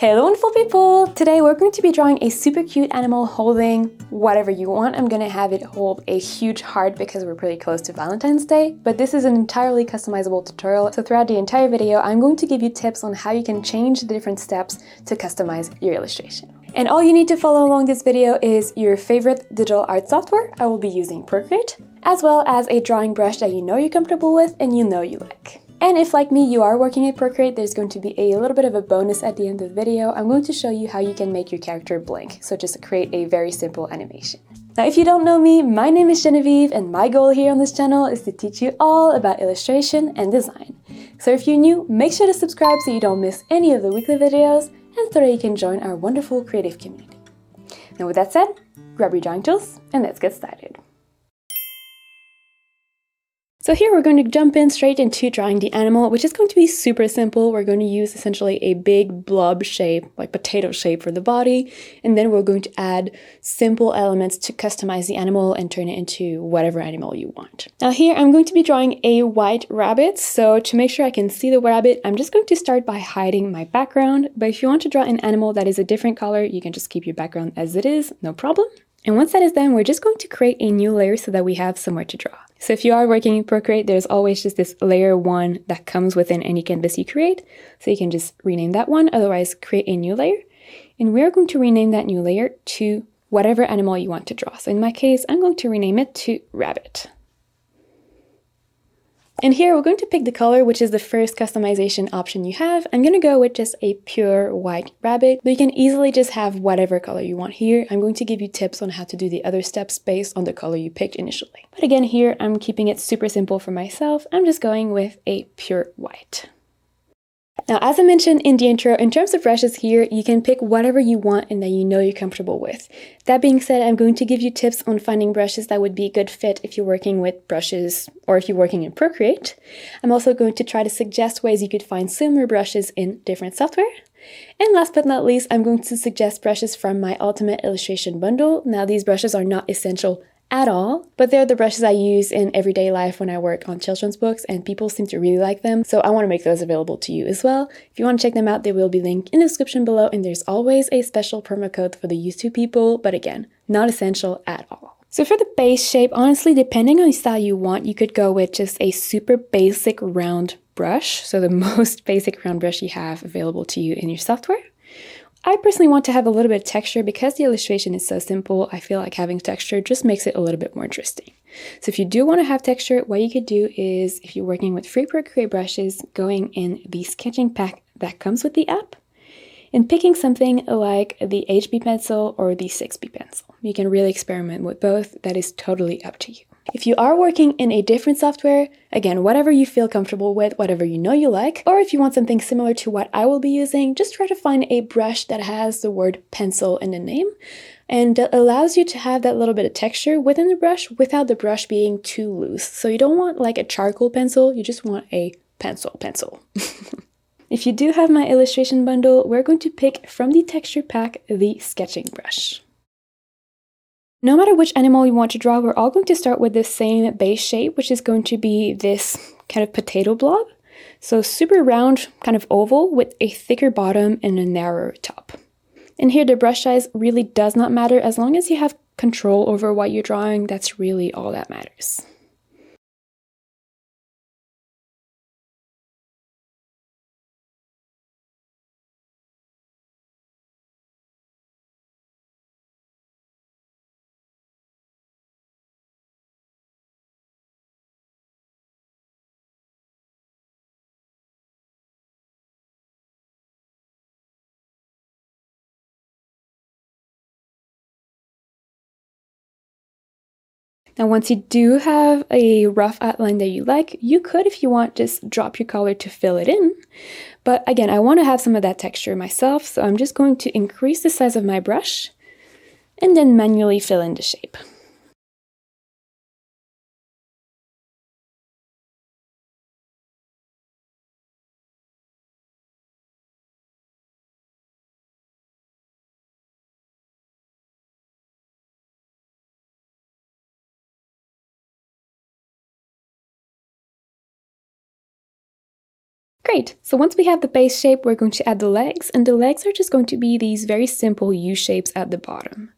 Hello wonderful people! Today we're going to be drawing a super cute animal holding whatever you want. I'm going to have it hold a huge heart because we're pretty close to Valentine's Day, but this is an entirely customizable tutorial, so throughout the entire video I'm going to give you tips on how you can change the different steps to customize your illustration. And all you need to follow along this video is your favorite digital art software. I will be using Procreate, as well as a drawing brush that you know you're comfortable with and you know you like. And if, like me, you are working at Procreate, there's going to be a little bit of a bonus at the end of the video. I'm going to show you how you can make your character blink, so just create a very simple animation. Now, if you don't know me, my name is Genevieve, and my goal here on this channel is to teach you all about illustration and design. So if you're new, make sure to subscribe so you don't miss any of the weekly videos, and so that you can join our wonderful creative community. Now with that said, grab your drawing tools, and let's get started. So here we're going to jump in straight into drawing the animal, which is going to be super simple. We're going to use essentially a big blob shape, like potato shape for the body, and then we're going to add simple elements to customize the animal and turn it into whatever animal you want. Now here I'm going to be drawing a white rabbit, so to make sure I can see the rabbit, I'm just going to start by hiding my background, but if you want to draw an animal that is a different color, you can just keep your background as it is, no problem. And once that is done, we're just going to create a new layer so that we have somewhere to draw. So if you are working in Procreate, there's always just this layer 1 that comes within any canvas you create. So you can just rename that one, otherwise create a new layer. And we're going to rename that new layer to whatever animal you want to draw. So in my case, I'm going to rename it to rabbit. And here we're going to pick the color, which is the first customization option you have. I'm going to go with just a pure white rabbit, but you can easily just have whatever color you want here. I'm going to give you tips on how to do the other steps based on the color you picked initially. But again, here I'm keeping it super simple for myself. I'm just going with a pure white. Now, as I mentioned in the intro, in terms of brushes here, you can pick whatever you want and that you know you're comfortable with. That being said, I'm going to give you tips on finding brushes that would be a good fit if you're working with brushes or if you're working in Procreate. I'm also going to try to suggest ways you could find similar brushes in different software. And last but not least, I'm going to suggest brushes from my Ultimate Illustration bundle. Now, these brushes are not essential at all, but they're the brushes I use in everyday life when I work on children's books, and people seem to really like them, so I want to make those available to you as well. If you want to check them out, they will be linked in the description below, and there's always a special promo code for the YouTube people, but again, not essential at all. So for the base shape, honestly, depending on the style you want, you could go with just a super basic round brush, so the most basic round brush you have available to you in your software. I personally want to have a little bit of texture because the illustration is so simple. I feel like having texture just makes it a little bit more interesting. So if you do want to have texture, what you could do is, if you're working with free Procreate brushes, going in the sketching pack that comes with the app and picking something like the HB pencil or the 6B pencil. You can really experiment with both. That is totally up to you. If you are working in a different software, again, whatever you feel comfortable with, whatever you know you like, or if you want something similar to what I will be using, just try to find a brush that has the word pencil in the name and that allows you to have that little bit of texture within the brush without the brush being too loose. So you don't want like a charcoal pencil, you just want a pencil. If you do have my illustration bundle, we're going to pick from the texture pack the sketching brush. No matter which animal you want to draw, we're all going to start with the same base shape, which is going to be this kind of potato blob. So super round, kind of oval with a thicker bottom and a narrower top. And here the brush size really does not matter. As long as you have control over what you're drawing, that's really all that matters. Now, once you do have a rough outline that you like, you could, if you want, just drop your color to fill it in. But again, I want to have some of that texture myself, so I'm just going to increase the size of my brush and then manually fill in the shape. Great, so once we have the base shape, we're going to add the legs, and the legs are just going to be these very simple U shapes at the bottom.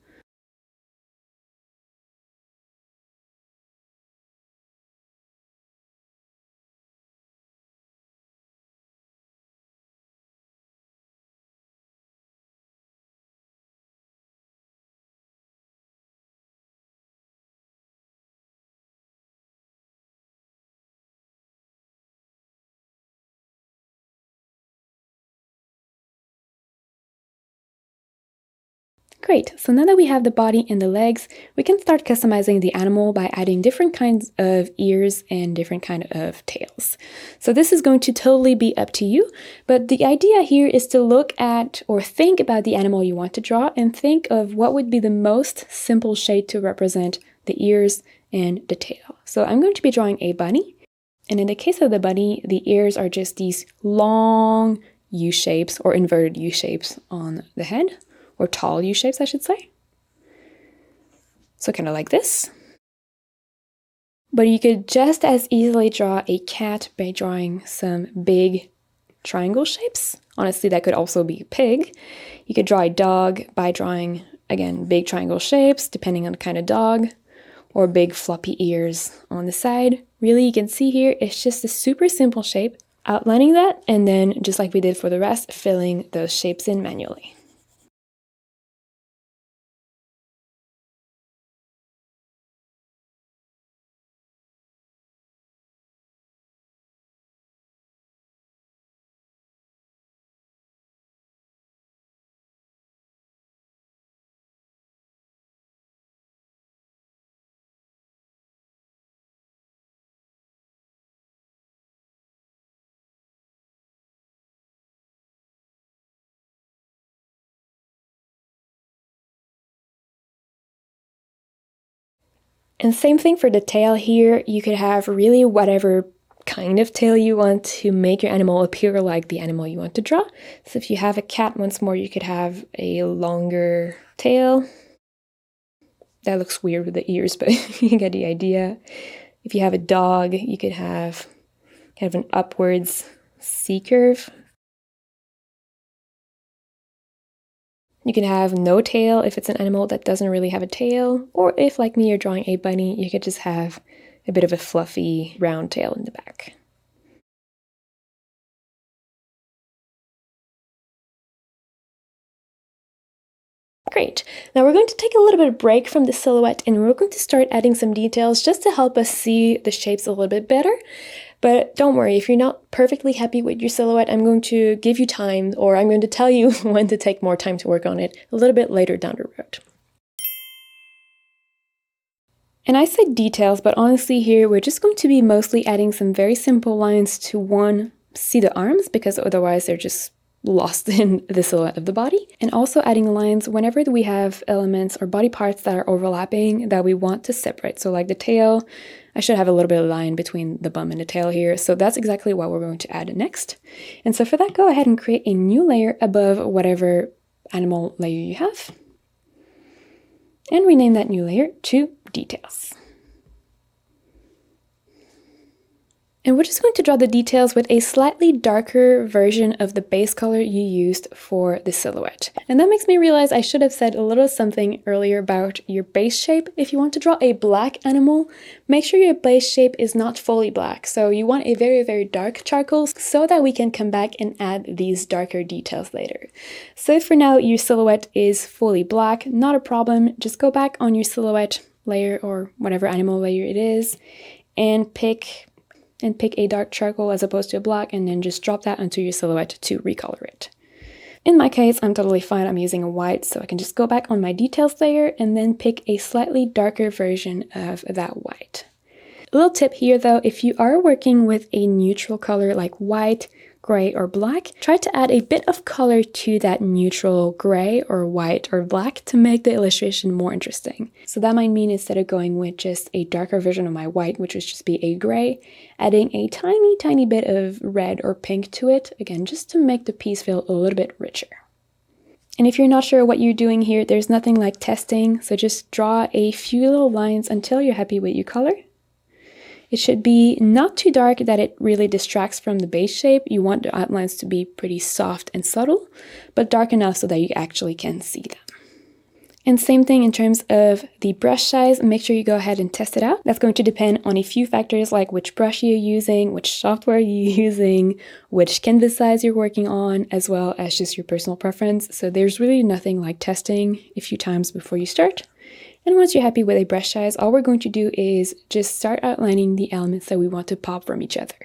Great, so now that we have the body and the legs, we can start customizing the animal by adding different kinds of ears and different kind of tails. So this is going to totally be up to you, but the idea here is to look at or think about the animal you want to draw and think of what would be the most simple shape to represent the ears and the tail. So I'm going to be drawing a bunny, and in the case of the bunny, the ears are just these long U shapes or inverted U shapes on the head. Or tall U shapes, I should say. So kind of like this. But you could just as easily draw a cat by drawing some big triangle shapes. Honestly, that could also be a pig. You could draw a dog by drawing, again, big triangle shapes, depending on the kind of dog, or big floppy ears on the side. Really, you can see here, it's just a super simple shape, outlining that, and then, just like we did for the rest, filling those shapes in manually. And same thing for the tail here. You could have really whatever kind of tail you want to make your animal appear like the animal you want to draw. So if you have a cat, once more, you could have a longer tail. That looks weird with the ears, but you get the idea. If you have a dog, you could have kind of an upwards C curve. You can have no tail if it's an animal that doesn't really have a tail, or if, like me, you're drawing a bunny, you could just have a bit of a fluffy round tail in the back. Great. Now we're going to take a little bit of break from the silhouette and we're going to start adding some details just to help us see the shapes a little bit better. But don't worry, if you're not perfectly happy with your silhouette, I'm going to give you time, or I'm going to tell you when to take more time to work on it a little bit later down the road. And I said details, but honestly here we're just going to be mostly adding some very simple lines to, one, see the arms, because otherwise they're just lost in the silhouette of the body, and also adding lines whenever we have elements or body parts that are overlapping that we want to separate. So like the tail, I should have a little bit of line between the bum and the tail here, so that's exactly what we're going to add next. And so for that, go ahead and create a new layer above whatever animal layer you have, and rename that new layer to Details. And we're just going to draw the details with a slightly darker version of the base color you used for the silhouette. And that makes me realize I should have said a little something earlier about your base shape. If you want to draw a black animal, make sure your base shape is not fully black. So you want a very, very dark charcoal so that we can come back and add these darker details later. So if for now your silhouette is fully black, not a problem. Just go back on your silhouette layer or whatever animal layer it is and pick a dark charcoal as opposed to a black, and then just drop that onto your silhouette to recolor it. In my case, I'm totally fine. I'm using a white, so I can just go back on my details layer and then pick a slightly darker version of that white. A little tip here though, if you are working with a neutral color like white, gray, or black, try to add a bit of color to that neutral gray or white or black to make the illustration more interesting. So that might mean instead of going with just a darker version of my white, which would just be a gray, adding a tiny, tiny bit of red or pink to it, again, just to make the piece feel a little bit richer. And if you're not sure what you're doing here, there's nothing like testing, so just draw a few little lines until you're happy with your color. It should be not too dark that it really distracts from the base shape. You want the outlines to be pretty soft and subtle, but dark enough so that you actually can see them. And same thing in terms of the brush size, make sure you go ahead and test it out. That's going to depend on a few factors like which brush you're using, which software you're using, which canvas size you're working on, as well as just your personal preference. So there's really nothing like testing a few times before you start. And once you're happy with a brush size, all we're going to do is just start outlining the elements that we want to pop from each other.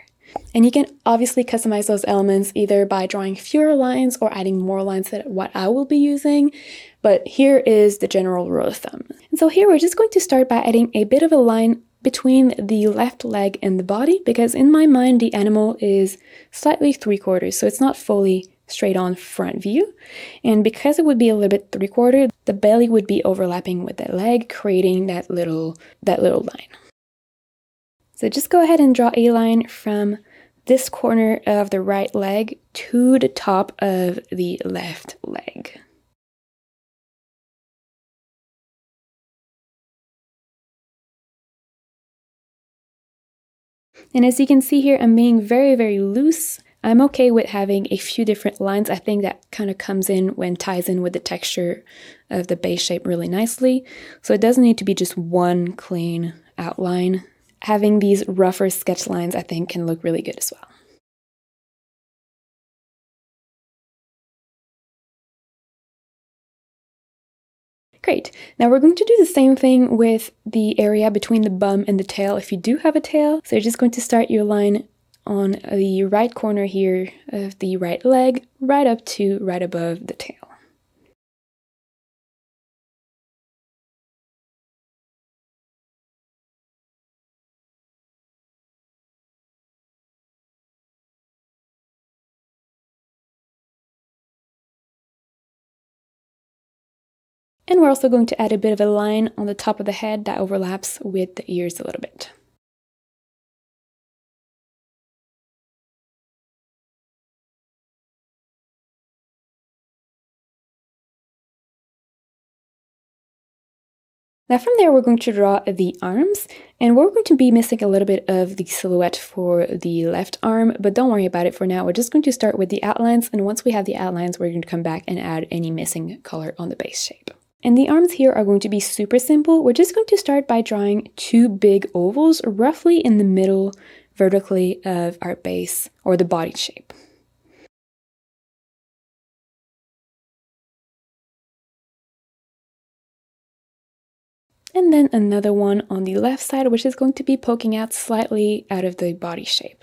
And you can obviously customize those elements either by drawing fewer lines or adding more lines than what I will be using. But here is the general rule of thumb. And so here we're just going to start by adding a bit of a line between the left leg and the body, because in my mind the animal is slightly 3/4, so it's not fully straight on front view. And because it would be a little bit 3/4, the belly would be overlapping with the leg, creating that little line. So just go ahead and draw a line from this corner of the right leg to the top of the left leg. And as you can see here, I'm being very, very loose. I'm okay with having a few different lines. I think that kind of comes in when ties in with the texture of the base shape really nicely. So it doesn't need to be just one clean outline. Having these rougher sketch lines, I think, can look really good as well. Great. Now we're going to do the same thing with the area between the bum and the tail if you do have a tail. So you're just going to start your line on the right corner here of the right leg, right up to right above the tail. And we're also going to add a bit of a line on the top of the head that overlaps with the ears a little bit. Now from there, we're going to draw the arms, and we're going to be missing a little bit of the silhouette for the left arm, but don't worry about it for now. We're just going to start with the outlines, and once we have the outlines, we're going to come back and add any missing color on the base shape. And the arms here are going to be super simple. We're just going to start by drawing two big ovals roughly in the middle vertically of our base or the body shape. And then another one on the left side, which is going to be poking out slightly out of the body shape.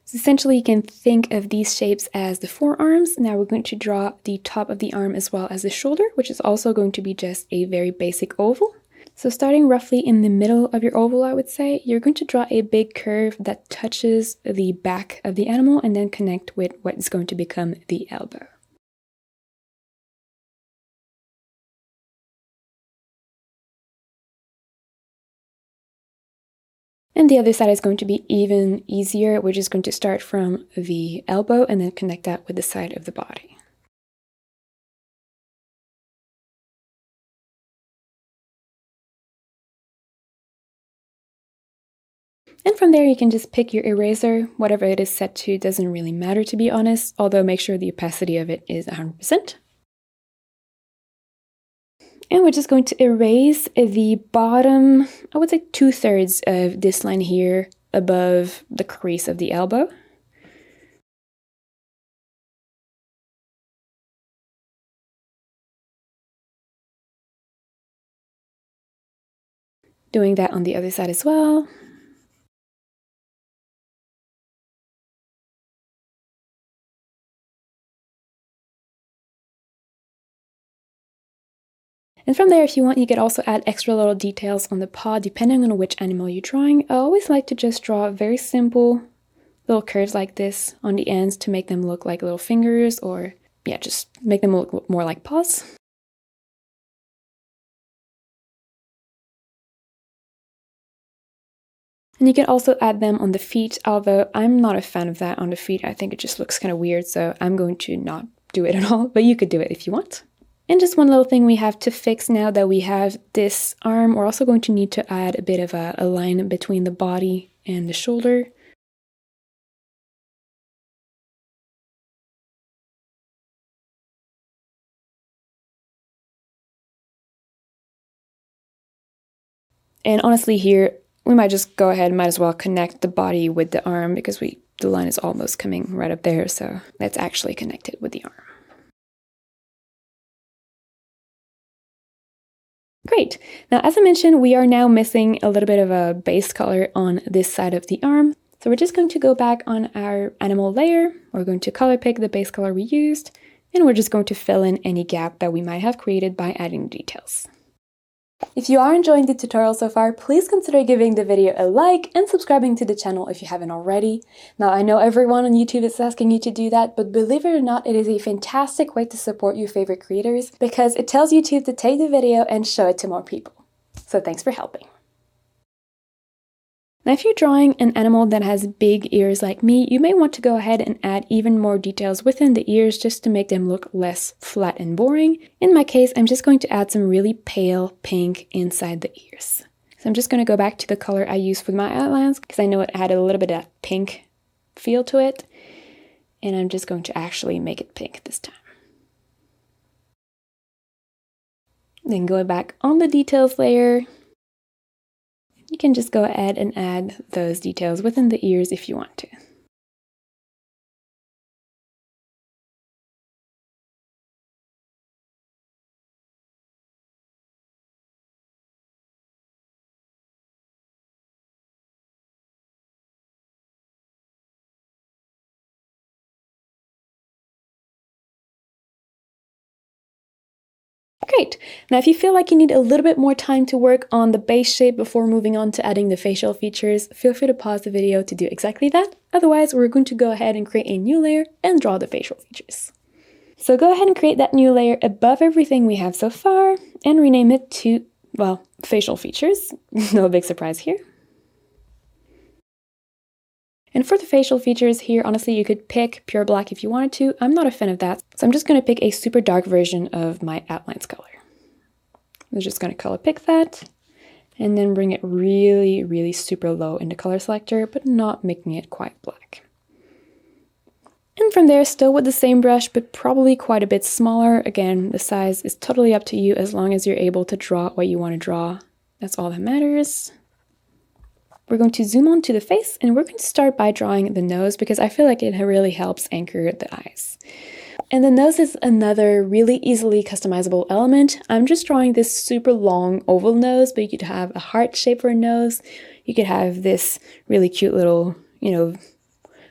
So essentially you can think of these shapes as the forearms. Now we're going to draw the top of the arm as well as the shoulder, which is also going to be just a very basic oval. So starting roughly in the middle of your oval, I would say, you're going to draw a big curve that touches the back of the animal and then connect with what is going to become the elbow. And the other side is going to be even easier. We're just going to start from the elbow and then connect that with the side of the body. And from there, you can just pick your eraser. Whatever it is set to doesn't really matter, to be honest, although make sure the opacity of it is 100%. And we're just going to erase the bottom, I would say 2/3 of this line here above the crease of the elbow. Doing that on the other side as well. And from there, if you want, you could also add extra little details on the paw depending on which animal you're drawing. I always like to just draw very simple little curves like this on the ends to make them look like little fingers, or yeah, just make them look more like paws. And you can also add them on the feet, although I'm not a fan of that on the feet. I think it just looks kind of weird, so I'm going to not do it at all, but you could do it if you want. And just one little thing we have to fix now that we have this arm, we're also going to need to add a bit of a line between the body and the shoulder. And honestly here, we might just go ahead and might as well connect the body with the arm because the line is almost coming right up there, so let's actually connect it with the arm. Great. Now, as I mentioned, we are now missing a little bit of a base color on this side of the arm. So we're just going to go back on our animal layer. We're going to color pick the base color we used, and we're just going to fill in any gap that we might have created by adding details. If you are enjoying the tutorial so far, please consider giving the video a like and subscribing to the channel if you haven't already. Now, I know everyone on YouTube is asking you to do that, but believe it or not, it is a fantastic way to support your favorite creators because it tells YouTube to take the video and show it to more people. So thanks for helping. Now, if you're drawing an animal that has big ears like me, you may want to go ahead and add even more details within the ears just to make them look less flat and boring. In my case, I'm just going to add some really pale pink inside the ears. So I'm just going to go back to the color I used with my outlines because I know it had a little bit of that pink feel to it. And I'm just going to actually make it pink this time. Then going back on the details layer, you can just go ahead and add those details within the ears if you want to. Great! Now if you feel like you need a little bit more time to work on the base shape before moving on to adding the facial features, feel free to pause the video to do exactly that. Otherwise, we're going to go ahead and create a new layer and draw the facial features. So go ahead and create that new layer above everything we have so far and rename it to, well, facial features. No big surprise here. And for the facial features here, honestly, you could pick pure black if you wanted to. I'm not a fan of that, so I'm just going to pick a super dark version of my outlines color. I'm just going to color pick that, and then bring it really, really super low in the color selector, but not making it quite black. And from there, still with the same brush, but probably quite a bit smaller. Again, the size is totally up to you as long as you're able to draw what you want to draw. That's all that matters. We're going to zoom on to the face, and we're going to start by drawing the nose because I feel like it really helps anchor the eyes. And the nose is another really easily customizable element. I'm just drawing this super long oval nose, but you could have a heart shape for a nose. You could have this really cute little,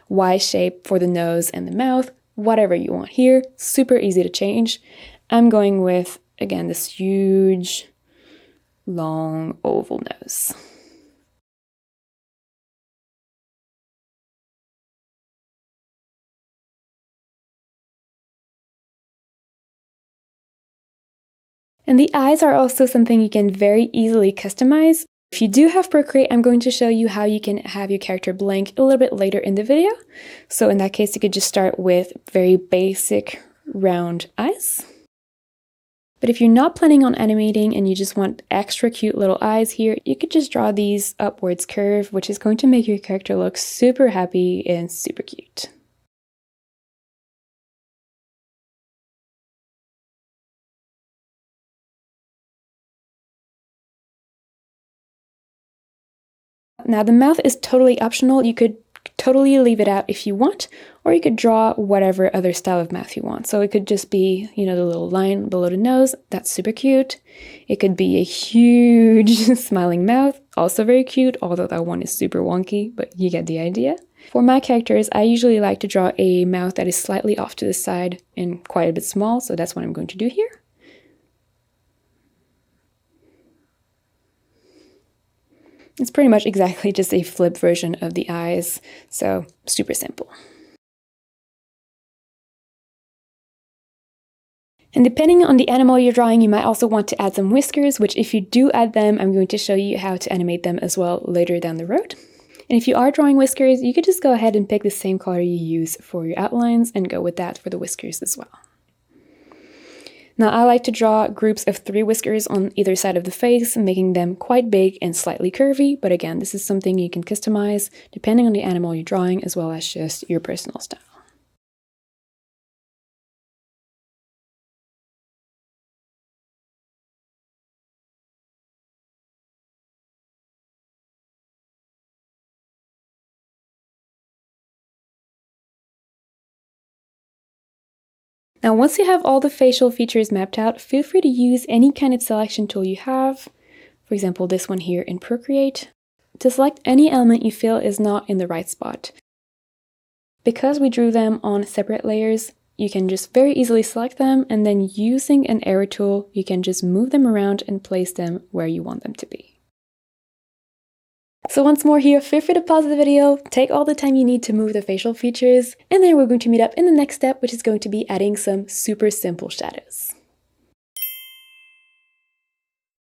Y shape for the nose and the mouth, whatever you want here. Super easy to change. I'm going with, again, this huge, long oval nose. And the eyes are also something you can very easily customize. If you do have Procreate, I'm going to show you how you can have your character blink a little bit later in the video. So in that case, you could just start with very basic round eyes. But if you're not planning on animating and you just want extra cute little eyes here, you could just draw these upwards curve, which is going to make your character look super happy and super cute. Now the mouth is totally optional. You could totally leave it out if you want, or you could draw whatever other style of mouth you want. So it could just be, the little line below the nose, that's super cute. It could be a huge smiling mouth, also very cute, although that one is super wonky, but you get the idea. For my characters, I usually like to draw a mouth that is slightly off to the side and quite a bit small, so that's what I'm going to do here. It's pretty much exactly just a flip version of the eyes, so super simple. And depending on the animal you're drawing, you might also want to add some whiskers, which if you do add them, I'm going to show you how to animate them as well later down the road. And if you are drawing whiskers, you could just go ahead and pick the same color you use for your outlines and go with that for the whiskers as well. Now I like to draw groups of 3 whiskers on either side of the face, making them quite big and slightly curvy, but again, this is something you can customize depending on the animal you're drawing as well as just your personal style. Now, once you have all the facial features mapped out, feel free to use any kind of selection tool you have, for example, this one here in Procreate, to select any element you feel is not in the right spot. Because we drew them on separate layers, you can just very easily select them, and then using an arrow tool, you can just move them around and place them where you want them to be. So once more here, feel free to pause the video, take all the time you need to move the facial features, and then we're going to meet up in the next step, which is going to be adding some super simple shadows.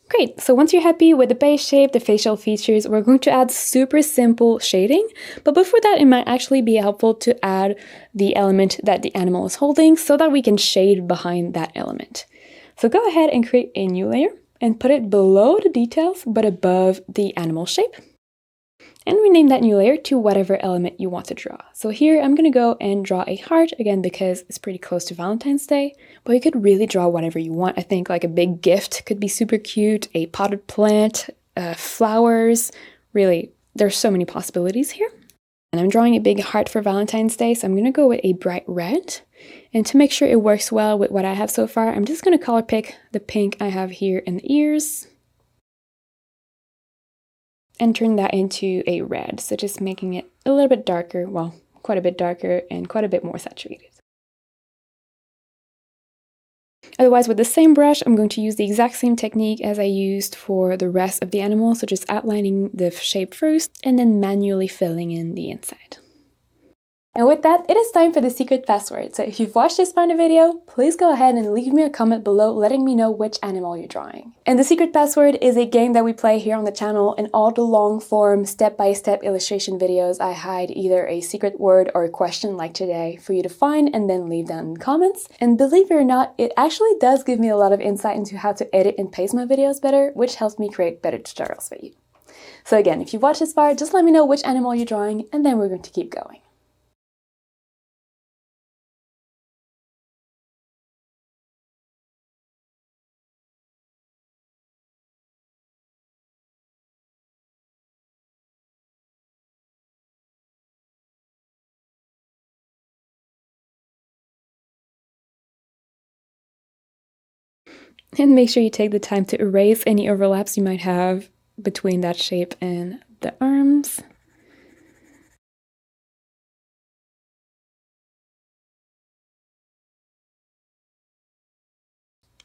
Great, so once you're happy with the base shape, the facial features, we're going to add super simple shading, but before that it might actually be helpful to add the element that the animal is holding so that we can shade behind that element. So go ahead and create a new layer and put it below the details but above the animal shape. And rename that new layer to whatever element you want to draw. So here I'm going to go and draw a heart, again because it's pretty close to Valentine's Day, but you could really draw whatever you want. I think like a big gift could be super cute, a potted plant, flowers, really, there's so many possibilities here. And I'm drawing a big heart for Valentine's Day, so I'm going to go with a bright red. And to make sure it works well with what I have so far, I'm just going to color pick the pink I have here in the ears, and turn that into a red, so just making it a little bit darker, well, quite a bit darker and quite a bit more saturated. Otherwise, with the same brush, I'm going to use the exact same technique as I used for the rest of the animal, so just outlining the shape first and then manually filling in the inside. And with that, it is time for the secret password. So if you've watched this part of the video, please go ahead and leave me a comment below letting me know which animal you're drawing. And the secret password is a game that we play here on the channel. In all the long form, step-by-step illustration videos, I hide either a secret word or a question like today for you to find and then leave down in the comments. And believe it or not, it actually does give me a lot of insight into how to edit and paste my videos better, which helps me create better tutorials for you. So again, if you've watched this far, just let me know which animal you're drawing and then we're going to keep going. And make sure you take the time to erase any overlaps you might have between that shape and the arms.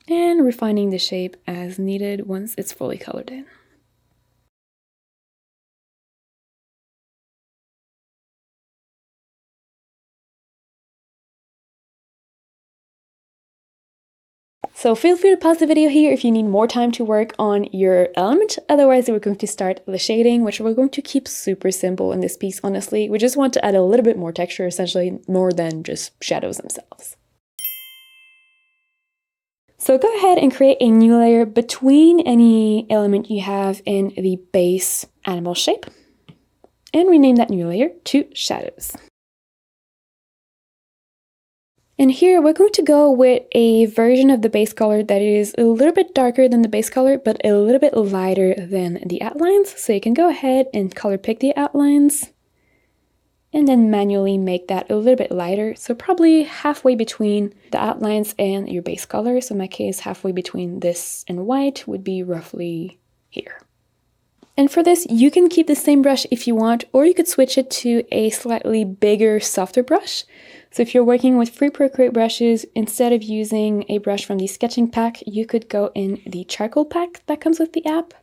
And refining the shape as needed once it's fully colored in. So feel free to pause the video here if you need more time to work on your element. Otherwise, we're going to start the shading, which we're going to keep super simple in this piece, honestly. We just want to add a little bit more texture, essentially, more than just shadows themselves. So go ahead and create a new layer between any element you have in the base animal shape. And rename that new layer to Shadows. And here we're going to go with a version of the base color that is a little bit darker than the base color, but a little bit lighter than the outlines. So you can go ahead and color pick the outlines and then manually make that a little bit lighter. So probably halfway between the outlines and your base color. So in my case, halfway between this and white would be roughly here. And for this, you can keep the same brush if you want, or you could switch it to a slightly bigger, softer brush. So if you're working with free Procreate brushes, instead of using a brush from the sketching pack, you could go in the charcoal pack that comes with the app,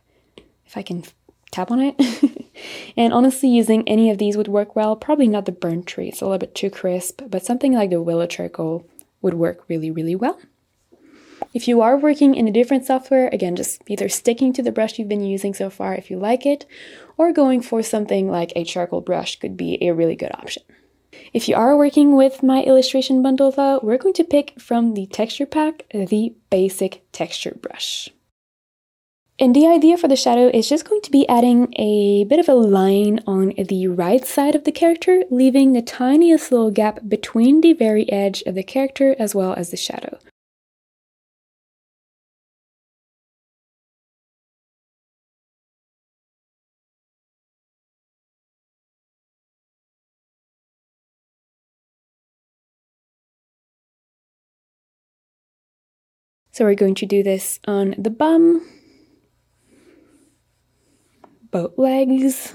if I can tap on it. And honestly, using any of these would work well. Probably not the burnt tree, it's a little bit too crisp, but something like the willow charcoal would work really, really well. If you are working in a different software, again, just either sticking to the brush you've been using so far if you like it, or going for something like a charcoal brush could be a really good option. If you are working with my illustration bundle though, we're going to pick from the texture pack the basic texture brush. And the idea for the shadow is just going to be adding a bit of a line on the right side of the character, leaving the tiniest little gap between the very edge of the character as well as the shadow. So we're going to do this on the bum, both legs,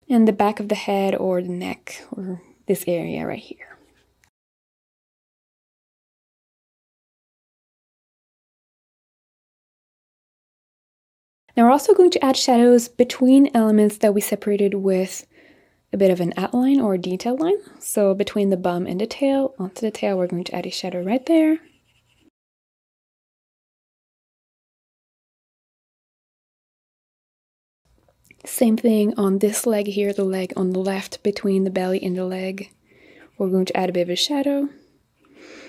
and the back of the head or the neck, or this area right here. Now we're also going to add shadows between elements that we separated with a bit of an outline or a detail line. So between the bum and the tail, onto the tail, we're going to add a shadow right there. Same thing on this leg here, the leg on the left between the belly and the leg. We're going to add a bit of a shadow.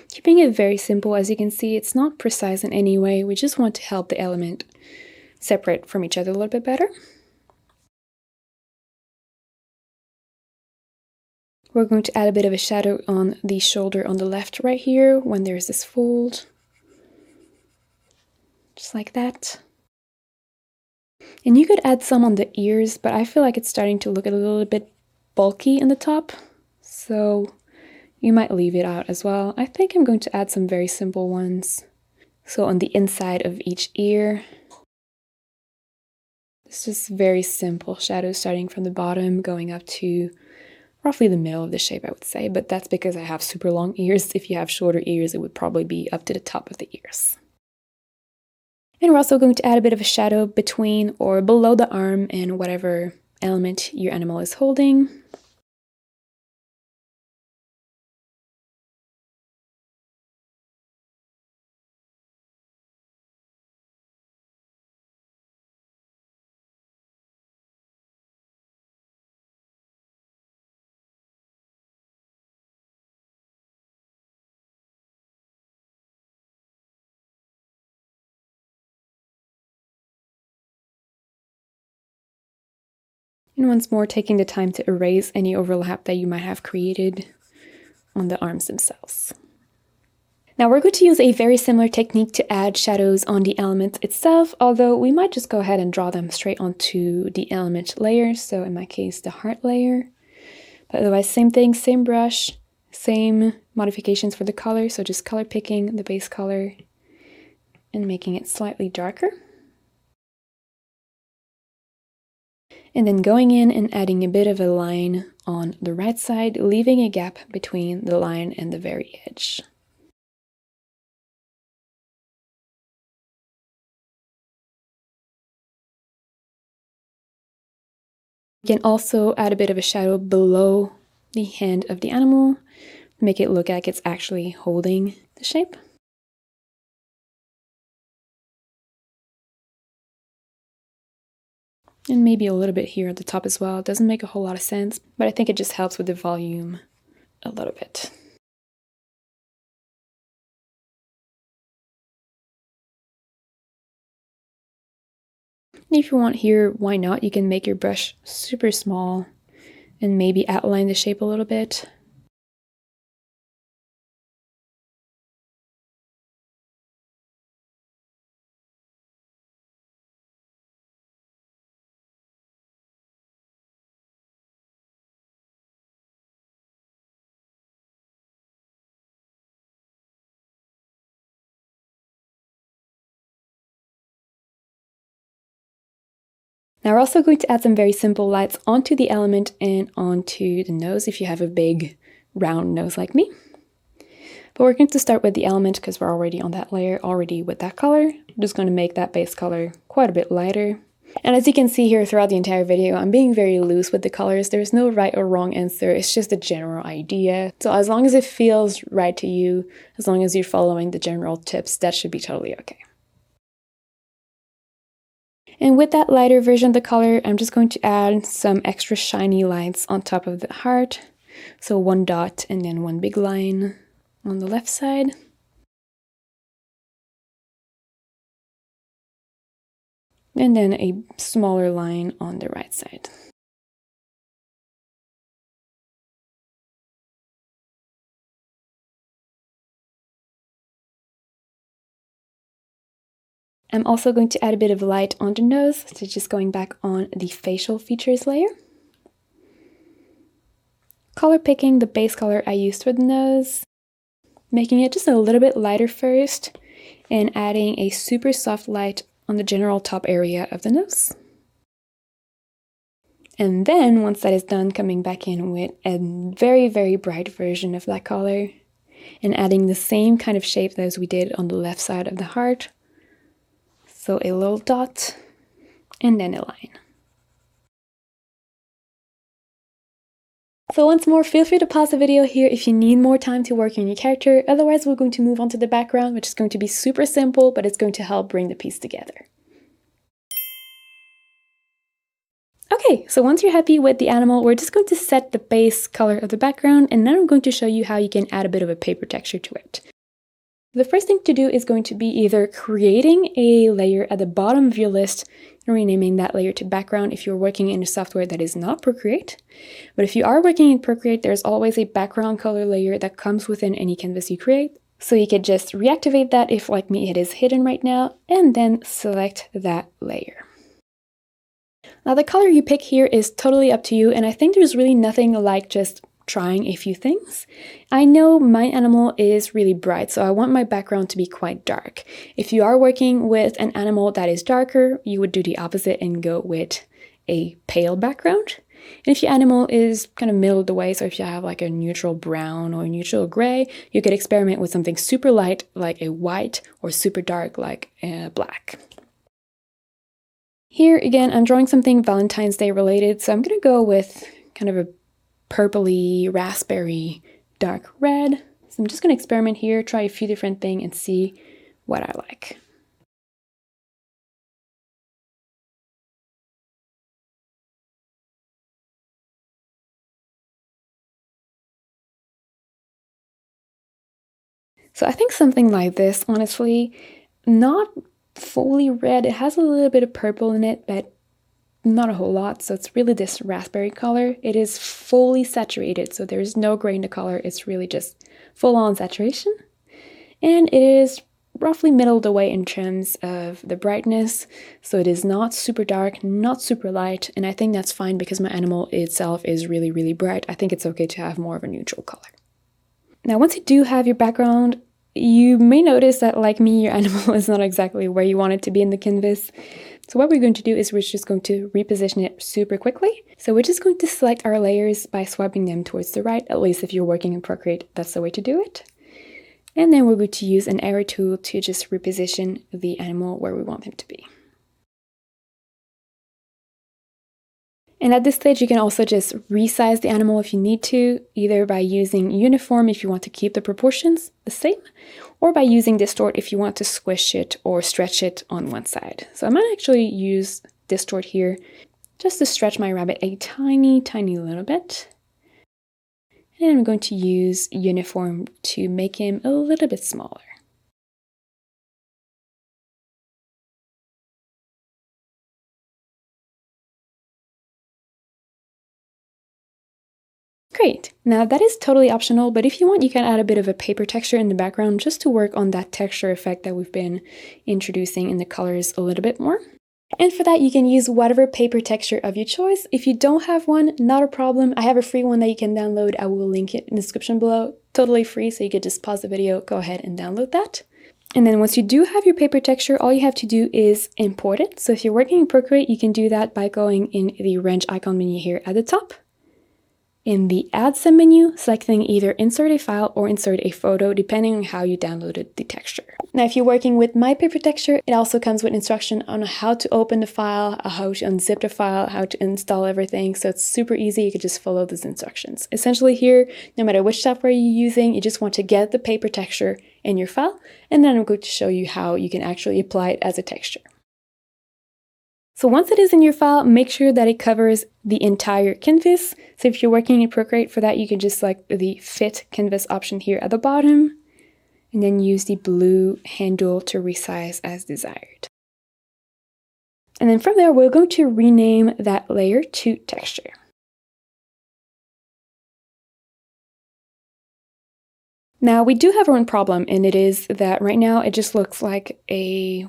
Keeping it very simple, as you can see, it's not precise in any way. We just want to help the element separate from each other a little bit better. We're going to add a bit of a shadow on the shoulder on the left right here when there's this fold. Just like that. And you could add some on the ears, but I feel like it's starting to look a little bit bulky in the top. So you might leave it out as well. I think I'm going to add some very simple ones. So on the inside of each ear. It's just very simple shadows starting from the bottom, going up to roughly the middle of the shape, I would say, but that's because I have super long ears. If you have shorter ears, it would probably be up to the top of the ears. And we're also going to add a bit of a shadow between or below the arm and whatever element your animal is holding. And once more, taking the time to erase any overlap that you might have created on the arms themselves. Now we're going to use a very similar technique to add shadows on the element itself, although we might just go ahead and draw them straight onto the element layer, so in my case the heart layer. But otherwise, same thing, same brush, same modifications for the color, so just color picking the base color and making it slightly darker. And then going in and adding a bit of a line on the right side, leaving a gap between the line and the very edge. You can also add a bit of a shadow below the hand of the animal, make it look like it's actually holding the shape. And maybe a little bit here at the top as well. It doesn't make a whole lot of sense, but I think it just helps with the volume a little bit. And if you want here, why not? You can make your brush super small and maybe outline the shape a little bit. Now we're also going to add some very simple lights onto the element and onto the nose if you have a big round nose like me. But we're going to start with the element because we're already on that layer, already with that color. I'm just going to make that base color quite a bit lighter. And as you can see here throughout the entire video, I'm being very loose with the colors. There's no right or wrong answer, it's just a general idea. So as long as it feels right to you, as long as you're following the general tips, that should be totally okay. And with that lighter version of the color, I'm just going to add some extra shiny lights on top of the heart. So one dot and then one big line on the left side. And then a smaller line on the right side. I'm also going to add a bit of light on the nose, so just going back on the facial features layer. Color picking the base color I used for the nose, making it just a little bit lighter first, and adding a super soft light on the general top area of the nose. And then, once that is done, coming back in with a very, very bright version of that color, and adding the same kind of shape as we did on the left side of the heart. So a little dot, and then a line. So once more, feel free to pause the video here if you need more time to work on your character. Otherwise, we're going to move on to the background, which is going to be super simple, but it's going to help bring the piece together. Okay, so once you're happy with the animal, we're just going to set the base color of the background, and then I'm going to show you how you can add a bit of a paper texture to it. The first thing to do is going to be either creating a layer at the bottom of your list and renaming that layer to background if you're working in a software that is not Procreate. But if you are working in Procreate, there's always a background color layer that comes within any canvas you create. So you could just reactivate that if, like me, it is hidden right now, and then select that layer. Now the color you pick here is totally up to you, and I think there's really nothing like just trying a few things. I know my animal is really bright, so I want my background to be quite dark. If you are working with an animal that is darker, you would do the opposite and go with a pale background. And if your animal is kind of middle of the way, so if you have like a neutral brown or a neutral gray, you could experiment with something super light like a white or super dark like a black. Here again, I'm drawing something Valentine's Day related, so I'm going to go with kind of a purpley, raspberry, dark red. So I'm just going to experiment here, try a few different things and see what I like. So I think something like this, honestly, not fully red. It has a little bit of purple in it, but not a whole lot, so it's really this raspberry color. It is fully saturated, so there's no gray in the color. It's really just full-on saturation. And it is roughly middle of the way in terms of the brightness, so it is not super dark, not super light, and I think that's fine because my animal itself is really, really bright. I think it's okay to have more of a neutral color. Now, once you do have your background, you may notice that, like me, your animal is not exactly where you want it to be in the canvas. So what we're going to do is we're just going to reposition it super quickly. So we're just going to select our layers by swiping them towards the right, at least if you're working in Procreate, that's the way to do it. And then we're going to use an arrow tool to just reposition the animal where we want him to be. And at this stage, you can also just resize the animal if you need to, either by using uniform if you want to keep the proportions the same, or by using distort if you want to squish it or stretch it on one side. So I might actually use distort here just to stretch my rabbit a tiny, tiny little bit. And I'm going to use uniform to make him a little bit smaller. Great, now that is totally optional, but if you want, you can add a bit of a paper texture in the background just to work on that texture effect that we've been introducing in the colors a little bit more. And for that, you can use whatever paper texture of your choice. If you don't have one, not a problem. I have a free one that you can download. I will link it in the description below. Totally free, so you could just pause the video, go ahead and download that. And then once you do have your paper texture, all you have to do is import it. So if you're working in Procreate, you can do that by going in the wrench icon menu here at the top. in the Add submenu, selecting either Insert a File or Insert a Photo, depending on how you downloaded the texture. Now, if you're working with My Paper Texture, it also comes with instruction on how to open the file, how to unzip the file, how to install everything, so it's super easy. You can just follow those instructions. Essentially here, no matter which software you're using, you just want to get the paper texture in your file, and then I'm going to show you how you can actually apply it as a texture. So once it is in your file, make sure that it covers the entire canvas. So if you're working in Procreate, for that you can just select the Fit Canvas option here at the bottom, and then use the blue handle to resize as desired. And then from there, we're going to rename that layer to Texture. Now we do have one problem, and it is that right now it just looks like a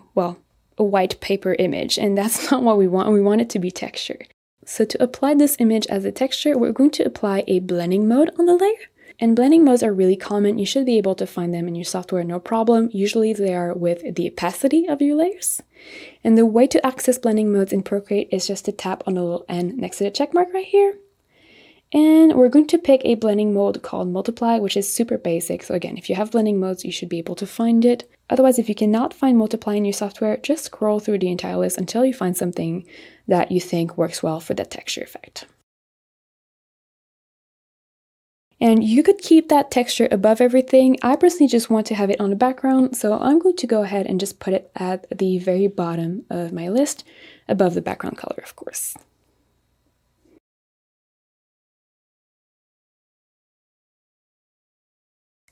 white paper image, and that's not what we want. We want it to be textured. So to apply this image as a texture, we're going to apply a blending mode on the layer. And blending modes are really common. You should be able to find them in your software, no problem. Usually they are with the opacity of your layers. And the way to access blending modes in Procreate is just to tap on the little N next to the check mark right here. And we're going to pick a blending mode called Multiply, which is super basic. So again, if you have blending modes, you should be able to find it. Otherwise, if you cannot find Multiply in your software, just scroll through the entire list until you find something that you think works well for that texture effect. And you could keep that texture above everything. I personally just want to have it on the background, so I'm going to go ahead and just put it at the very bottom of my list, above the background color, of course.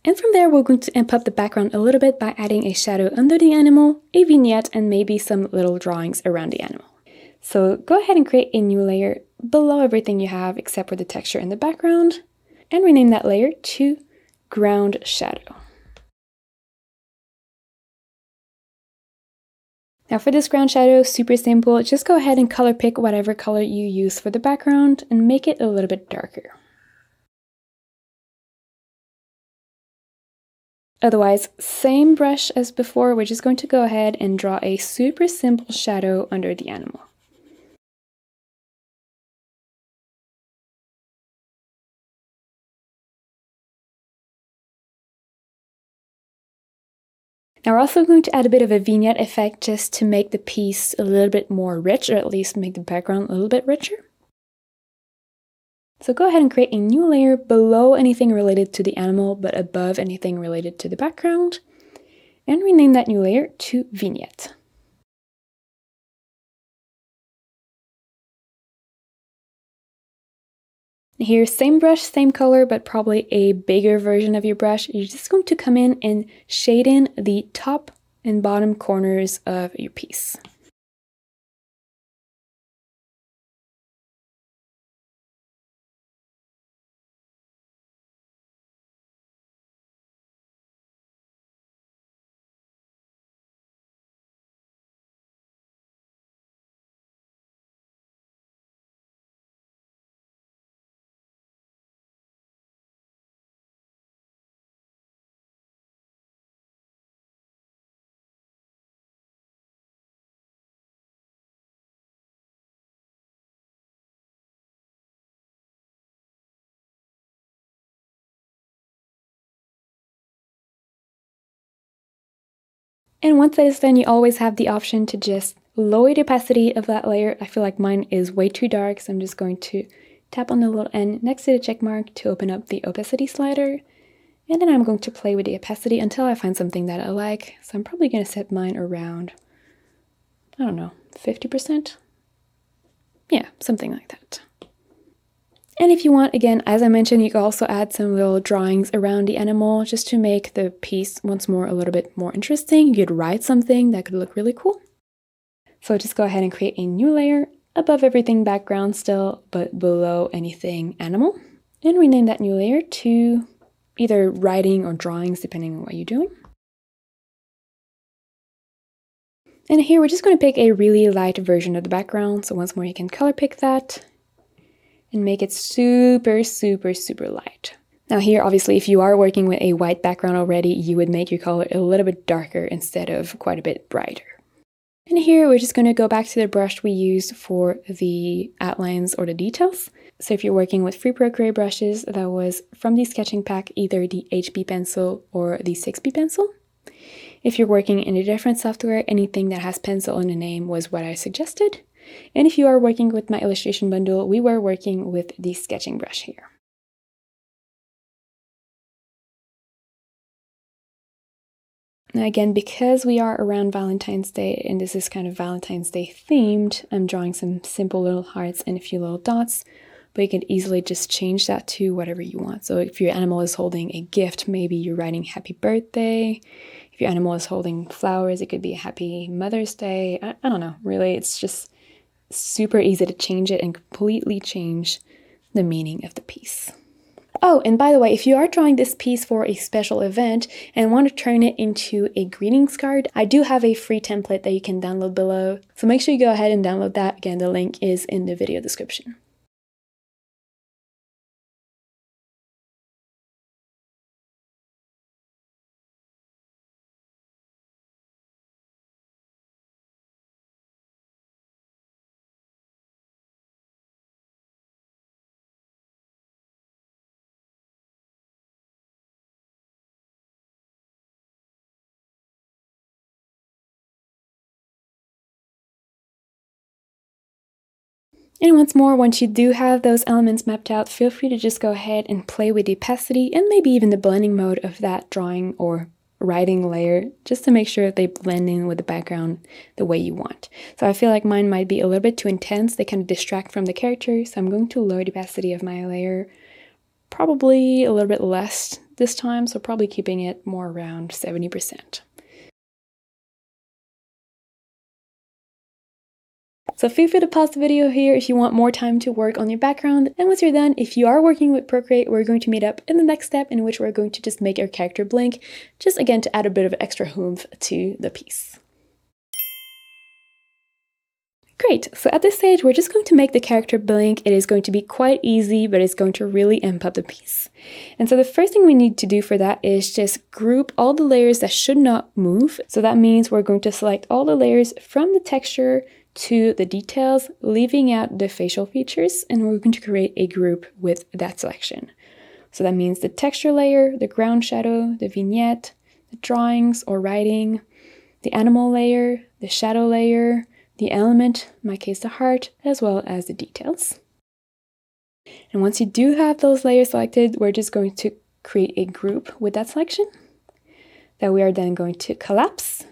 And from there, we're going to amp up the background a little bit by adding a shadow under the animal, a vignette, and maybe some little drawings around the animal. So go ahead and create a new layer below everything you have except for the texture in the background, and rename that layer to Ground Shadow. Now for this ground shadow, super simple, just go ahead and color pick whatever color you use for the background and make it a little bit darker. Otherwise, same brush as before, we're just going to go ahead and draw a super simple shadow under the animal. Now we're also going to add a bit of a vignette effect just to make the piece a little bit more rich, or at least make the background a little bit richer. So go ahead and create a new layer below anything related to the animal, but above anything related to the background, and rename that new layer to Vignette. Here, same brush, same color, but probably a bigger version of your brush. You're just going to come in and shade in the top and bottom corners of your piece. And once that is done, you always have the option to just lower the opacity of that layer. I feel like mine is way too dark, so I'm just going to tap on the little N next to the check mark to open up the opacity slider. And then I'm going to play with the opacity until I find something that I like. So I'm probably going to set mine around, I don't know, 50%? Yeah, something like that. And if you want, again, as I mentioned, you can also add some little drawings around the animal just to make the piece once more a little bit more interesting. You could write something that could look really cool. So just go ahead and create a new layer above everything background still, but below anything animal. And rename that new layer to either writing or drawings, depending on what you're doing. And here we're just going to pick a really light version of the background. So once more, you can color pick that and make it super, super, super light. Now here, obviously, if you are working with a white background already, you would make your color a little bit darker instead of quite a bit brighter. And here, we're just going to go back to the brush we used for the outlines or the details. So if you're working with free Procreate brushes, that was from the sketching pack, either the HB pencil or the 6B pencil. If you're working in a different software, anything that has pencil in the name was what I suggested. And if you are working with my illustration bundle, we were working with the sketching brush here. Now again, because we are around Valentine's Day and this is kind of Valentine's Day themed, I'm drawing some simple little hearts and a few little dots, but you can easily just change that to whatever you want. So if your animal is holding a gift, maybe you're writing happy birthday. If your animal is holding flowers, it could be a happy Mother's Day. I don't know, really, it's just super easy to change it and completely change the meaning of the piece. Oh, and by the way, if you are drawing this piece for a special event and want to turn it into a greetings card, I do have a free template that you can download below. So make sure you go ahead and download that. Again, the link is in the video description. And once more, once you do have those elements mapped out, feel free to just go ahead and play with the opacity and maybe even the blending mode of that drawing or writing layer, just to make sure they blend in with the background the way you want. So I feel like mine might be a little bit too intense. They kind of distract from the character, so I'm going to lower the opacity of my layer, probably a little bit less this time, so probably keeping it more around 70%. So feel free to pause the video here if you want more time to work on your background. And once you're done, if you are working with Procreate, we're going to meet up in the next step in which we're going to just make our character blink, just again to add a bit of extra oomph to the piece. Great, so at this stage, we're just going to make the character blink. It is going to be quite easy, but it's going to really amp up the piece. And so the first thing we need to do for that is just group all the layers that should not move. So that means we're going to select all the layers from the texture to the details, leaving out the facial features, and we're going to create a group with that selection. So that means the texture layer, the ground shadow, the vignette, the drawings or writing, the animal layer, the shadow layer, the element, in my case the heart, as well as the details. And once you do have those layers selected, we're just going to create a group with that selection that we are then going to collapse,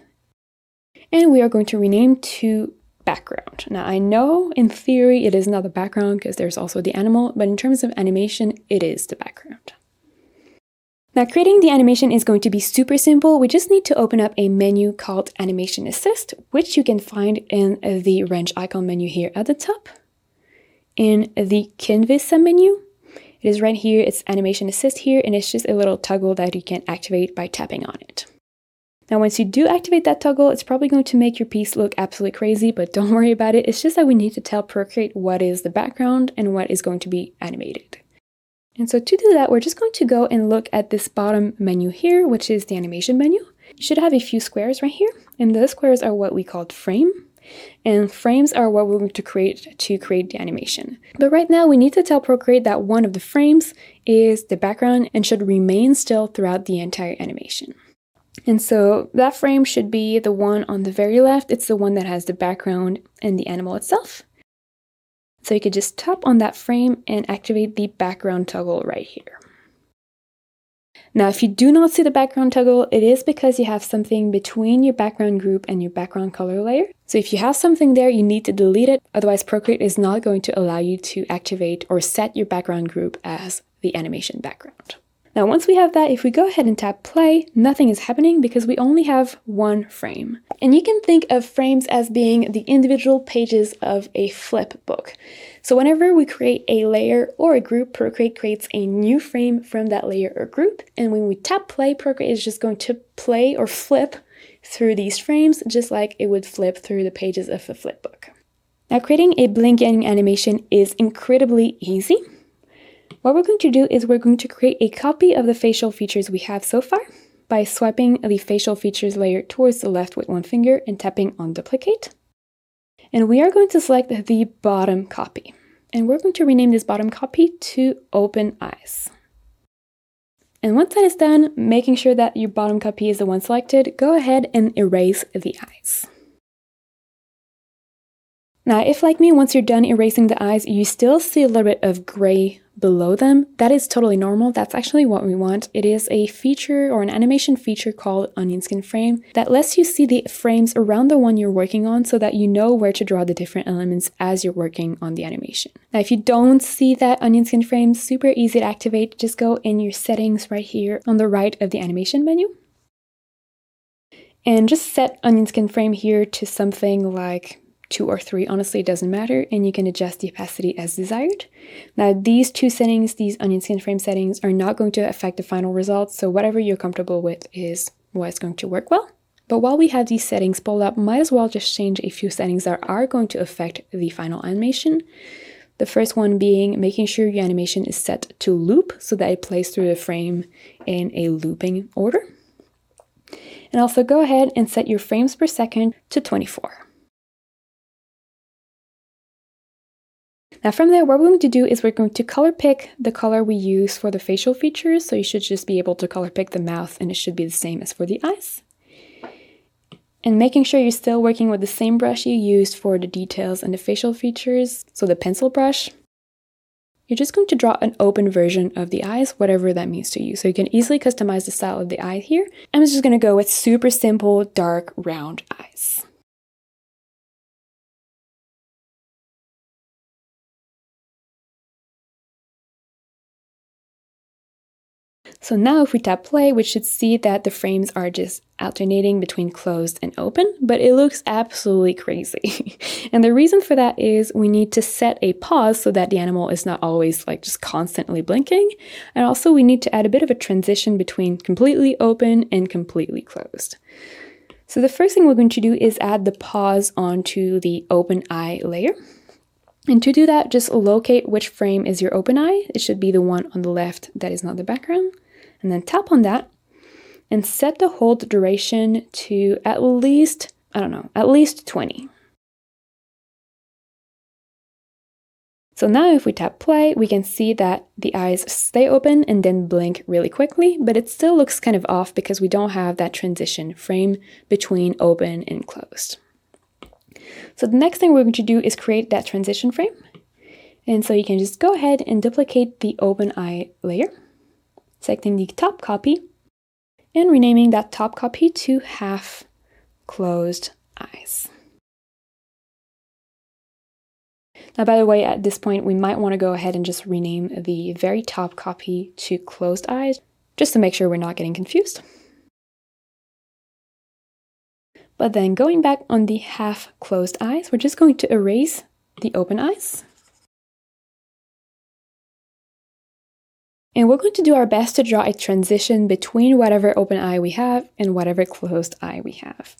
and we are going to rename to background. Now I know in theory it is not the background because there's also the animal, but in terms of animation, it is the background. Now creating the animation is going to be super simple. We just need to open up a menu called Animation Assist, which you can find in the wrench icon menu here at the top. In the Canvas submenu, it is right here, it's Animation Assist here, and it's just a little toggle that you can activate by tapping on it. Now, once you do activate that toggle, it's probably going to make your piece look absolutely crazy, but don't worry about it. It's just that we need to tell Procreate what is the background and what is going to be animated. And so to do that, we're just going to go and look at this bottom menu here, which is the animation menu. You should have a few squares right here, and those squares are what we called frame. And frames are what we're going to create the animation. But right now, we need to tell Procreate that one of the frames is the background and should remain still throughout the entire animation. And so that frame should be the one on the very left. It's the one that has the background and the animal itself. So you could just tap on that frame and activate the background toggle right here. Now, if you do not see the background toggle, it is because you have something between your background group and your background color layer. So if you have something there, you need to delete it. Otherwise, Procreate is not going to allow you to activate or set your background group as the animation background. Now, once we have that, if we go ahead and tap play, nothing is happening because we only have one frame. And you can think of frames as being the individual pages of a flip book. So whenever we create a layer or a group, Procreate creates a new frame from that layer or group. And when we tap play, Procreate is just going to play or flip through these frames, just like it would flip through the pages of a flip book. Now, creating a blinking animation is incredibly easy. What we're going to do is we're going to create a copy of the facial features we have so far by swiping the facial features layer towards the left with one finger and tapping on duplicate. And we are going to select the bottom copy. And we're going to rename this bottom copy to Open Eyes. And once that is done, making sure that your bottom copy is the one selected, go ahead and erase the eyes. Now, if like me, once you're done erasing the eyes, you still see a little bit of gray below them, that is totally normal. That's actually what we want. It is a feature or an animation feature called onion skin frame that lets you see the frames around the one you're working on so that you know where to draw the different elements as you're working on the animation. Now, if you don't see that onion skin frame, super easy to activate. Just go in your settings right here on the right of the animation menu. And just set onion skin frame here to something like 2 or 3, honestly it doesn't matter, and you can adjust the opacity as desired. Now these two settings, these onion skin frame settings, are not going to affect the final results, so whatever you're comfortable with is what's going to work well. But while we have these settings pulled up, might as well just change a few settings that are going to affect the final animation. The first one being making sure your animation is set to loop so that it plays through the frame in a looping order. And also go ahead and set your frames per second to 24. Now from there, what we're going to do is we're going to color pick the color we use for the facial features. So you should just be able to color pick the mouth and it should be the same as for the eyes. And making sure you're still working with the same brush you used for the details and the facial features, so the pencil brush. You're just going to draw an open version of the eyes, whatever that means to you. So you can easily customize the style of the eye here. I'm just going to go with super simple, dark, round eyes. So now if we tap play, we should see that the frames are just alternating between closed and open, but it looks absolutely crazy. And the reason for that is we need to set a pause so that the animal is not always like just constantly blinking. And also we need to add a bit of a transition between completely open and completely closed. So the first thing we're going to do is add the pause onto the open eye layer. And to do that, just locate which frame is your open eye. It should be the one on the left that is not the background. And then tap on that and set the hold duration to at least, at least 20. So now if we tap play, we can see that the eyes stay open and then blink really quickly, but it still looks kind of off because we don't have that transition frame between open and closed. So the next thing we're going to do is create that transition frame. And so you can just go ahead and duplicate the open eye layer, selecting the top copy and renaming that top copy to half closed eyes. Now, by the way, at this point, we might want to go ahead and just rename the very top copy to closed eyes, just to make sure we're not getting confused. But then going back on the half closed eyes, we're just going to erase the open eyes. And we're going to do our best to draw a transition between whatever open eye we have and whatever closed eye we have.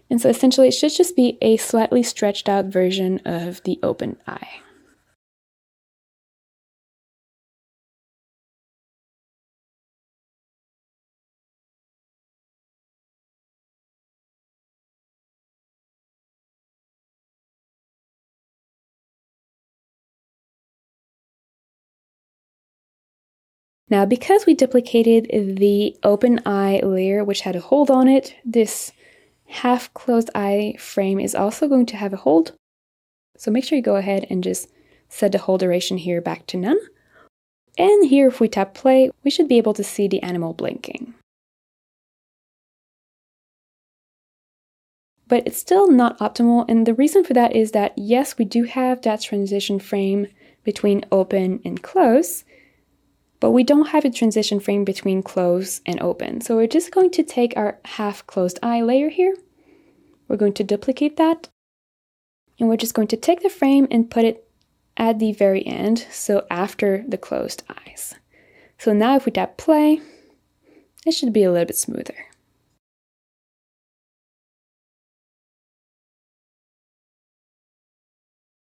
And so essentially it should just be a slightly stretched out version of the open eye. Now, because we duplicated the open eye layer, which had a hold on it, this half closed eye frame is also going to have a hold. So make sure you go ahead and just set the hold duration here back to none. And here, if we tap play, we should be able to see the animal blinking. But it's still not optimal, and the reason for that is that, yes, we do have that transition frame between open and close, but we don't have a transition frame between close and open. So we're just going to take our half closed eye layer here. We're going to duplicate that. And we're just going to take the frame and put it at the very end, so after the closed eyes. So now if we tap play, it should be a little bit smoother.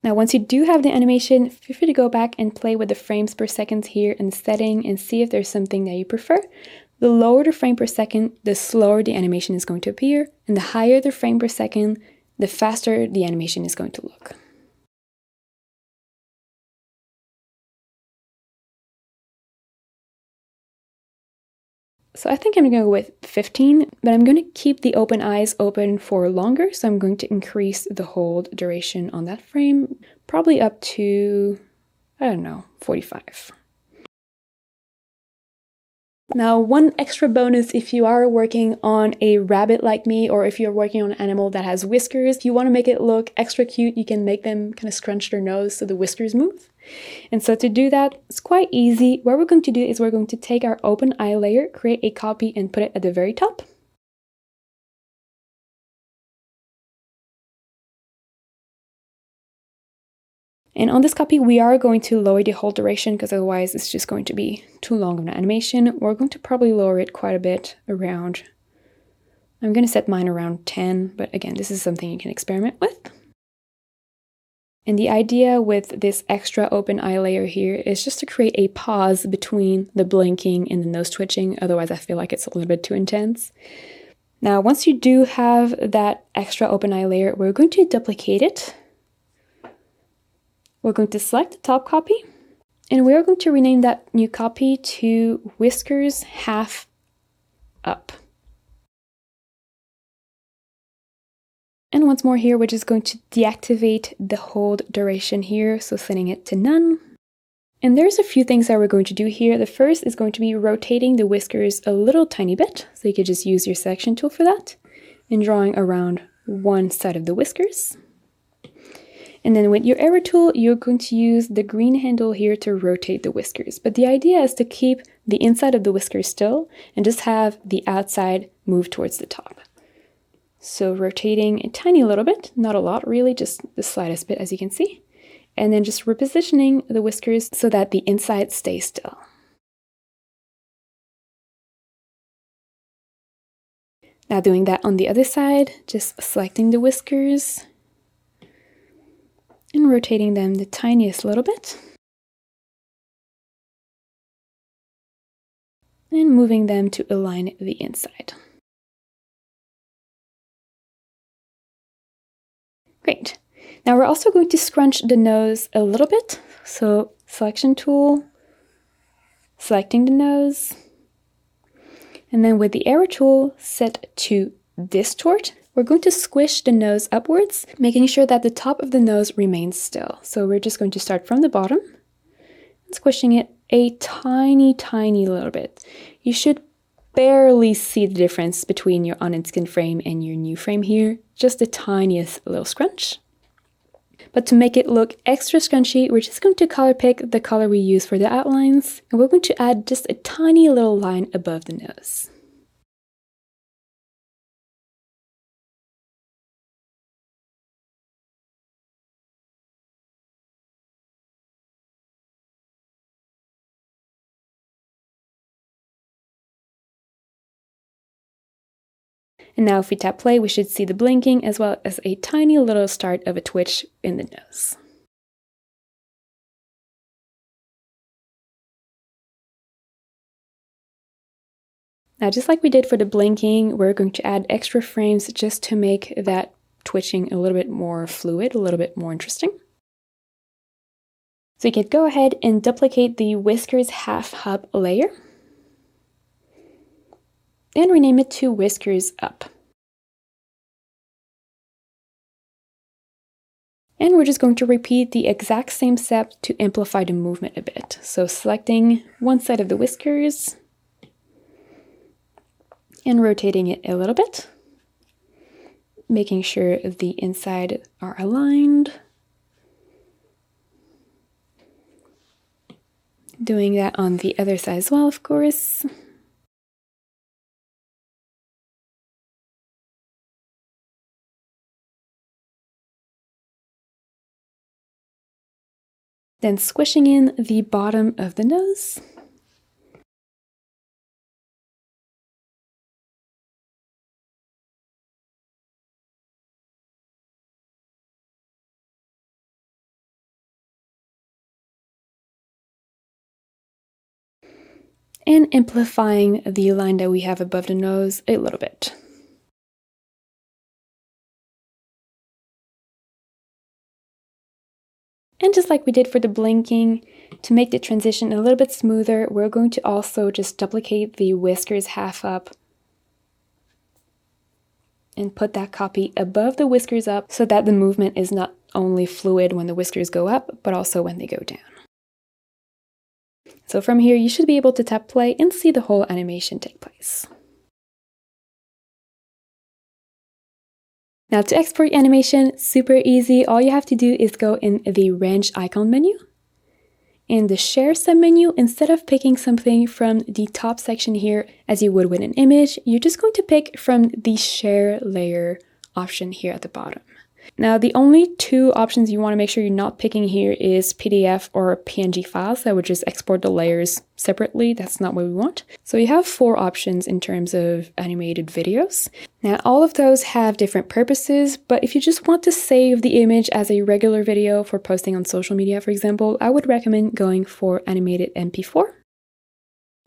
Now, once you do have the animation, feel free to go back and play with the frames per second here in the setting and see if there's something that you prefer. The lower the frame per second, the slower the animation is going to appear, and the higher the frame per second, the faster the animation is going to look. So I think I'm going to go with 15, but I'm going to keep the open eyes open for longer. So I'm going to increase the hold duration on that frame, probably up to, I don't know, 45. Now, one extra bonus if you are working on a rabbit like me, or if you're working on an animal that has whiskers, if you want to make it look extra cute, you can make them kind of scrunch their nose so the whiskers move. And so to do that, it's quite easy. What we're going to do is we're going to take our open eye layer, create a copy, and put it at the very top. And on this copy, we are going to lower the hold duration because otherwise it's just going to be too long of an animation. We're going to probably lower it quite a bit, around, I'm going to set mine around 10, but again, this is something you can experiment with. And the idea with this extra open eye layer here is just to create a pause between the blinking and the nose twitching. Otherwise, I feel like it's a little bit too intense. Now, once you do have that extra open eye layer, we're going to duplicate it. We're going to select the top copy, and we're going to rename that new copy to Whiskers Half Up. And once more here, we're just going to deactivate the hold duration here, so setting it to none. And there's a few things that we're going to do here. The first is going to be rotating the whiskers a little tiny bit, so you could just use your selection tool for that, and drawing around one side of the whiskers. And then with your arrow tool, you're going to use the green handle here to rotate the whiskers. But the idea is to keep the inside of the whiskers still and just have the outside move towards the top. So rotating a tiny little bit, not a lot really, just the slightest bit as you can see. And then just repositioning the whiskers so that the inside stays still. Now doing that on the other side, just selecting the whiskers and rotating them the tiniest little bit. And moving them to align the inside. Great. Now we're also going to scrunch the nose a little bit. So selection tool, selecting the nose, and then with the arrow tool set to distort, we're going to squish the nose upwards, making sure that the top of the nose remains still. So we're just going to start from the bottom and squishing it a tiny, tiny little bit. You should barely see the difference between your on-skin frame and your new frame here, just the tiniest little scrunch. But to make it look extra scrunchy, we're just going to color pick the color we use for the outlines, and we're going to add just a tiny little line above the nose. And now if we tap play, we should see the blinking as well as a tiny little start of a twitch in the nose. Now, just like we did for the blinking, we're going to add extra frames just to make that twitching a little bit more fluid, a little bit more interesting. So you can go ahead and duplicate the Whiskers Half Hub layer and rename it to Whiskers Up. And we're just going to repeat the exact same step to amplify the movement a bit. So selecting one side of the whiskers and rotating it a little bit, making sure the inside are aligned. Doing that on the other side as well, of course. Then squishing in the bottom of the nose. And amplifying the line that we have above the nose a little bit. And just like we did for the blinking, to make the transition a little bit smoother, we're going to also just duplicate the whiskers half up and put that copy above the whiskers up so that the movement is not only fluid when the whiskers go up, but also when they go down. So from here, you should be able to tap play and see the whole animation take place. Now to export your animation, super easy. All you have to do is go in the wrench icon menu. In the share submenu, instead of picking something from the top section here as you would with an image, you're just going to pick from the share layer option here at the bottom. Now, the only two options you want to make sure you're not picking here is PDF or PNG files that would just export the layers separately. That's not what we want. So you have 4 options in terms of animated videos. Now, all of those have different purposes, but if you just want to save the image as a regular video for posting on social media, for example, I would recommend going for animated MP4.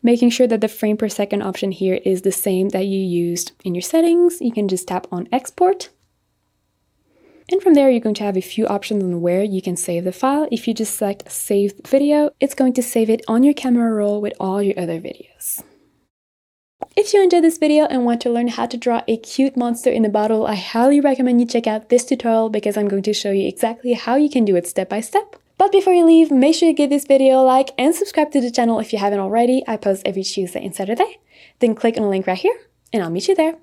Making sure that the frame per second option here is the same that you used in your settings, you can just tap on export. And from there, you're going to have a few options on where you can save the file. If you just select Save Video, it's going to save it on your camera roll with all your other videos. If you enjoyed this video and want to learn how to draw a cute monster in a bottle, I highly recommend you check out this tutorial because I'm going to show you exactly how you can do it step by step. But before you leave, make sure you give this video a like and subscribe to the channel if you haven't already. I post every Tuesday and Saturday. Then click on the link right here, and I'll meet you there.